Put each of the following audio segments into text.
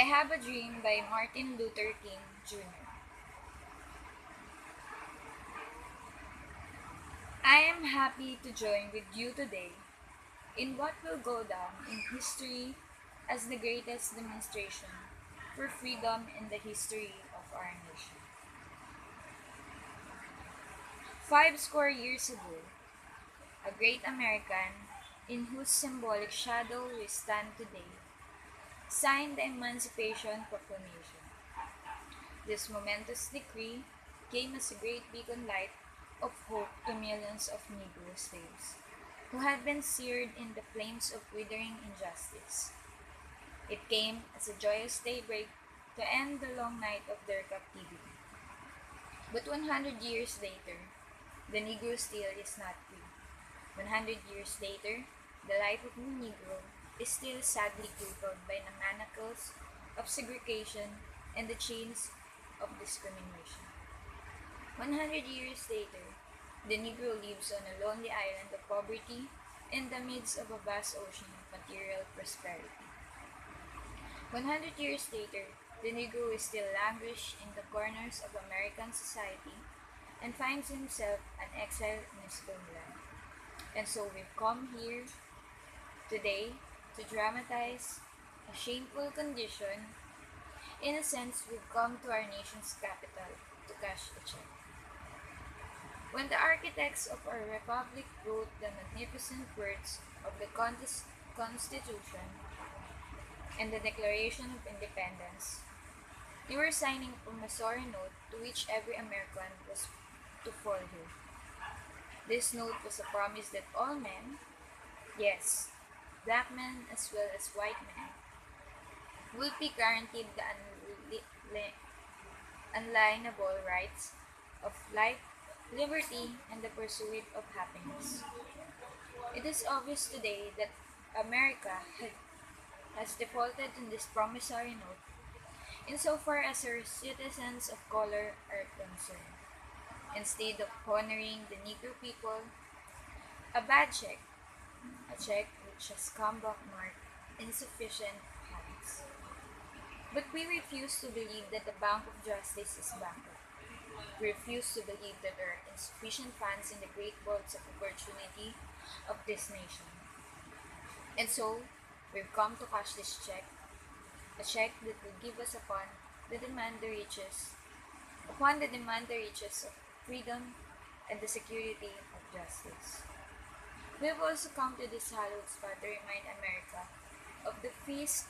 I Have a Dream by Martin Luther King Jr. I am happy to join with you today in what will go down in history as the greatest demonstration for freedom in the history of our nation. 50 years ago, a great American, in whose symbolic shadow we stand today, signed the Emancipation Proclamation. This momentous decree came as a great beacon light of hope to millions of Negro slaves who had been seared in the flames of withering injustice. It came as a joyous daybreak to end the long night of their captivity. But 100 years later, the Negro still is not free. 100 years later, the life of the Negro is still sadly crippled by the manacles of segregation and the chains of discrimination. 100 years later, the Negro lives on a lonely island of poverty in the midst of a vast ocean of material prosperity. 100 years later, the Negro is still languished in the corners of American society and finds himself an exile in his homeland. And so we've come here today to dramatize a shameful condition. In a sense, we've come to our nation's capital to cash a check. When the architects of our republic wrote the magnificent words of the Constitution and the Declaration of Independence, they were signing a promissory note to which every American was to follow. This note was a promise that all men, yes, black men as well as white men, will be guaranteed the unalienable rights of life, liberty, and the pursuit of happiness. It is obvious today that America has defaulted in this promissory note insofar as her citizens of color are concerned. Instead of honoring the Negro people, a bad check, a check which has come back marked insufficient funds. But we refuse to believe that the Bank of Justice is bankrupt. We refuse to believe that there are insufficient funds in the great vaults of opportunity of this nation. And so, we've come to cash this check, a check that will give us upon the demand the riches of freedom and the security of justice. We have also come to this hallowed spot to remind America of the first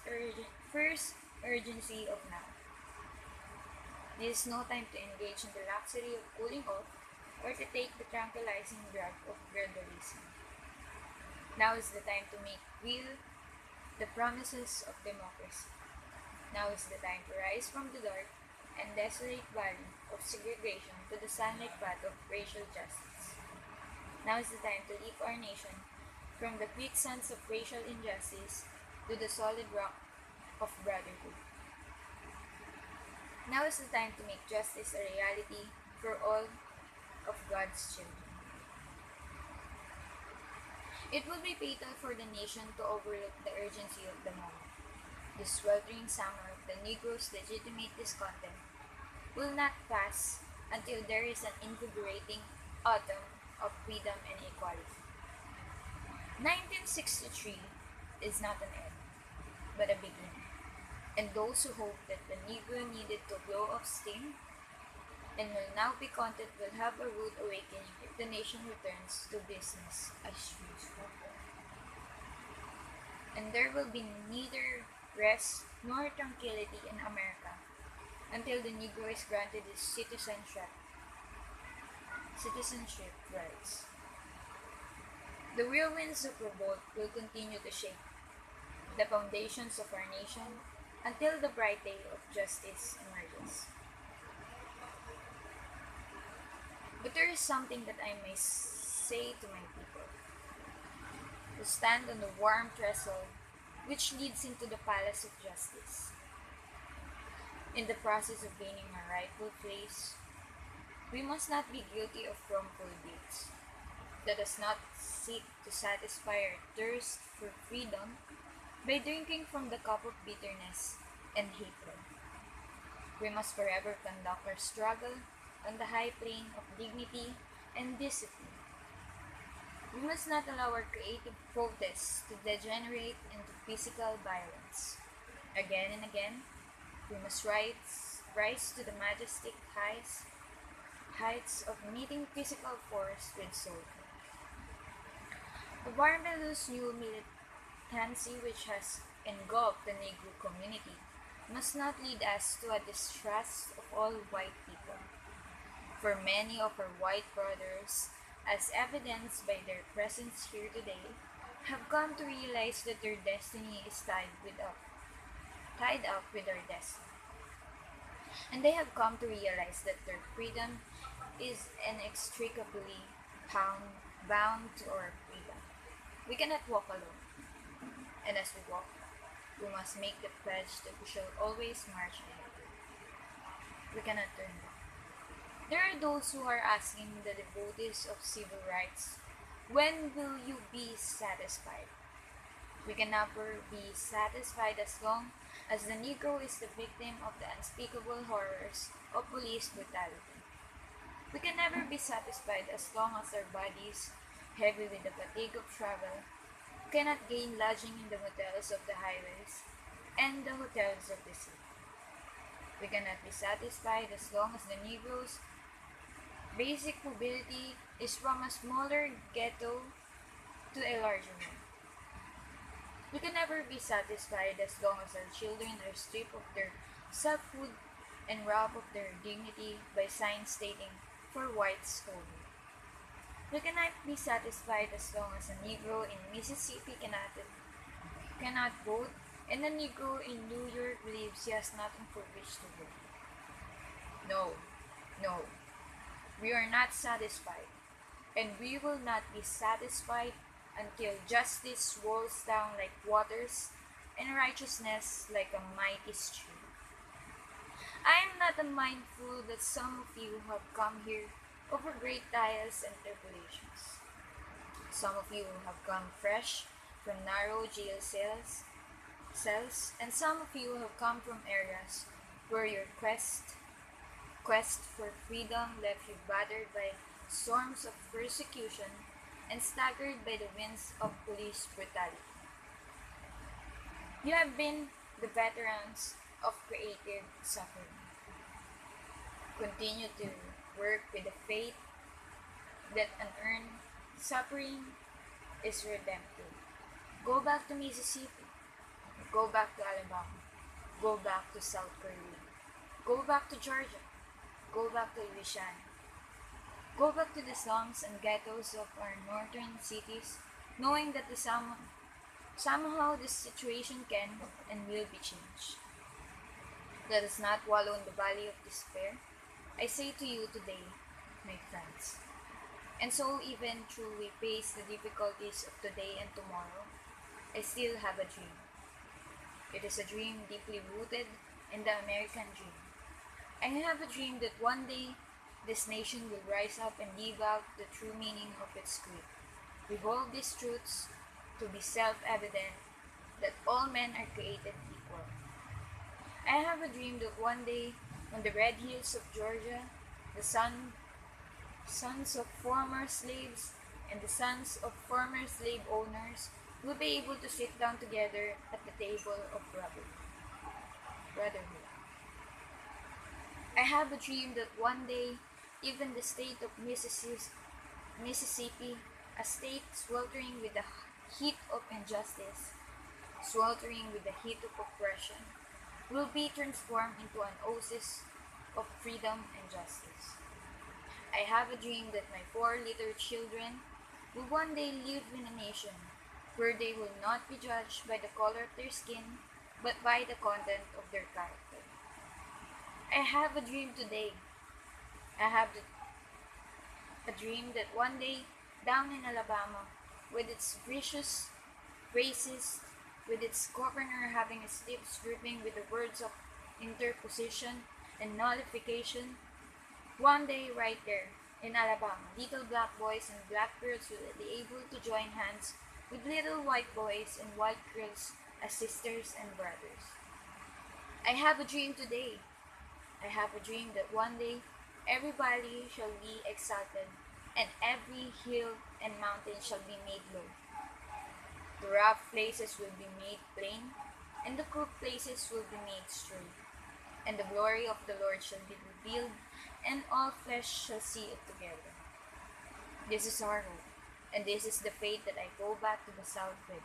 urgency of now. This is no time to engage in the luxury of cooling off or to take the tranquilizing drug of gradualism. Now is the time to make real the promises of democracy. Now is the time to rise from the dark and desolate valley of segregation to the sunlit path of racial justice. Now is the time to lift our nation from the quicksands of racial injustice to the solid rock of brotherhood. Now is the time to make justice a reality for all of God's children. It will be fatal for the nation to overlook the urgency of the moment. The sweltering summer of the Negro's legitimate discontent will not pass until there is an invigorating autumn of freedom and equality. 1963 is not an end, but a beginning. And those who hope that the Negro needed to blow off steam and will now be content will have a rude awakening if the nation returns to business as usual. And there will be neither rest nor tranquility in America until the Negro is granted his citizenship rights. The whirlwinds of revolt will continue to shake the foundations of our nation until the bright day of justice emerges. But there is something that I may say to my people. To stand on the warm threshold which leads into the palace of justice. In the process of gaining our rightful place, we must not be guilty of wrongful deeds. Let us not seek to satisfy our thirst for freedom by drinking from the cup of bitterness and hatred. We must forever conduct our struggle on the high plane of dignity and discipline. We must not allow our creative protests to degenerate into physical violence. Again and again, we must rise to the majestic heights of meeting physical force with soul. The Barbados new militancy which has engulfed the Negro community must not lead us to a distrust of all white people. For many of our white brothers, as evidenced by their presence here today, have come to realize that their destiny is tied up with our destiny. And they have come to realize that their freedom is inextricably bound to our freedom. We cannot walk alone, and as we walk, we must make the pledge that we shall always march ahead. We cannot turn back. There are those who are asking the devotees of civil rights, when will you be satisfied? We can never be satisfied as long as the Negro is the victim of the unspeakable horrors of police brutality. We can never be satisfied as long as our bodies, heavy with the fatigue of travel, cannot gain lodging in the hotels of the highways and the hotels of the city. We cannot be satisfied as long as the Negro's basic mobility is from a smaller ghetto to a larger one. We can never be satisfied as long as our children are stripped of their selfhood and robbed of their dignity by signs stating, "For whites only." We cannot be satisfied as long as a Negro in Mississippi cannot vote and a Negro in New York believes he has nothing for which to vote. No, no, we are not satisfied, and we will not be satisfied until justice rolls down like waters and righteousness like a mighty stream. I am not unmindful that some of you have come here over great trials and tribulations. Some of you have come fresh from narrow jail cells, and some of you have come from areas where your quest for freedom left you battered by storms of persecution and staggered by the winds of police brutality. You have been the veterans of creative suffering. Continue to work with the faith that unearned suffering is redemptive. Go back to Mississippi. Go back to Alabama. Go back to South Korea. Go back to Georgia. Go back to Louisiana. Go back to the slums and ghettos of our northern cities, knowing that somehow this situation can and will be changed. Let us not wallow in the valley of despair. I say to you today, my friends. And so even though we face the difficulties of today and tomorrow, I still have a dream. It is a dream deeply rooted in the American dream. I have a dream that one day this nation will rise up and live out the true meaning of its creed. We hold these truths to be self-evident that all men are created equal. I have a dream that one day, on the red hills of Georgia, the sons of former slaves and the sons of former slave owners will be able to sit down together at the table of brotherhood. I have a dream that one day, even the state of Mississippi, a state sweltering with the heat of injustice, sweltering with the heat of oppression, will be transformed into an oasis of freedom and justice. I have a dream that my 4 little children will one day live in a nation where they will not be judged by the color of their skin, but by the content of their character. I have a dream today. I have a dream that one day, down in Alabama, with its vicious, racist, with its governor having its lips dripping with the words of interposition and nullification, one day right there in Alabama, little black boys and black girls will be able to join hands with little white boys and white girls as sisters and brothers. I have a dream today. I have a dream that one day every valley shall be exalted, and every hill and mountain shall be made low. The rough places will be made plain, and the crooked places will be made straight. And the glory of the Lord shall be revealed, and all flesh shall see it together. This is our hope, and this is the faith that I go back to the south with.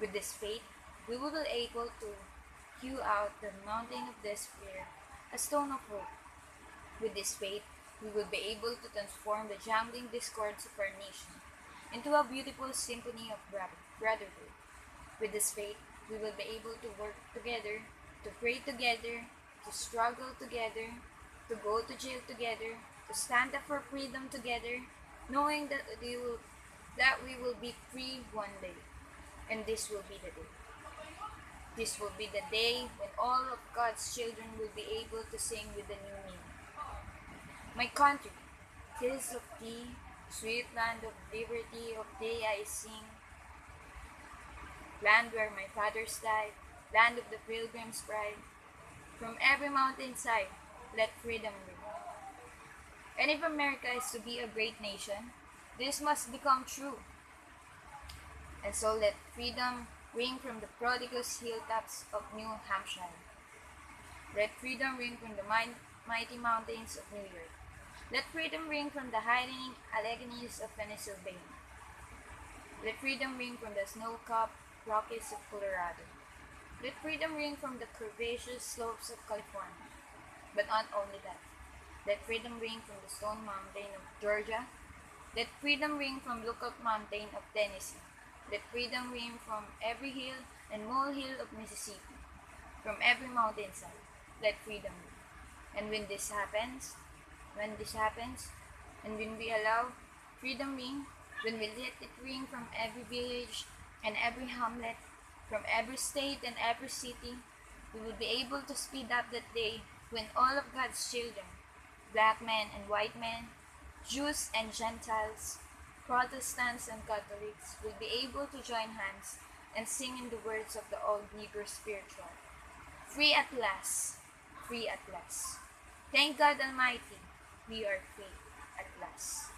With this faith, we will be able to hew out the mountain of despair, a stone of hope. With this faith, we will be able to transform the jangling discords of our nation into a beautiful symphony of brotherhood. With this faith, we will be able to work together, to pray together, to struggle together, to go to jail together, to stand up for freedom together, knowing that we will be free one day. And this will be the day. This will be the day when all of God's children will be able to sing with the new meaning. My country, tis of thee, sweet land of liberty, of thee I sing. Land where my fathers died, land of the pilgrim's pride. From every mountainside, let freedom ring. And if America is to be a great nation, this must become true. And so let freedom ring from the prodigious hilltops of New Hampshire. Let freedom ring from the mighty mountains of New York. Let freedom ring from the hiding Alleghenies of Pennsylvania. Let freedom ring from the snow-capped Rockies of Colorado. Let freedom ring from the curvaceous slopes of California. But not only that. Let freedom ring from the Stone Mountain of Georgia. Let freedom ring from Lookout Mountain of Tennessee. Let freedom ring from every hill and molehill of Mississippi. From every mountainside, let freedom ring. And when this happens, and when we allow freedom ring, when we let it ring from every village and every hamlet, from every state and every city, we will be able to speed up that day when all of God's children, black men and white men, Jews and Gentiles, Protestants and Catholics, will be able to join hands and sing in the words of the old Negro spiritual. Free at last, free at last. Thank God Almighty, we are free at last.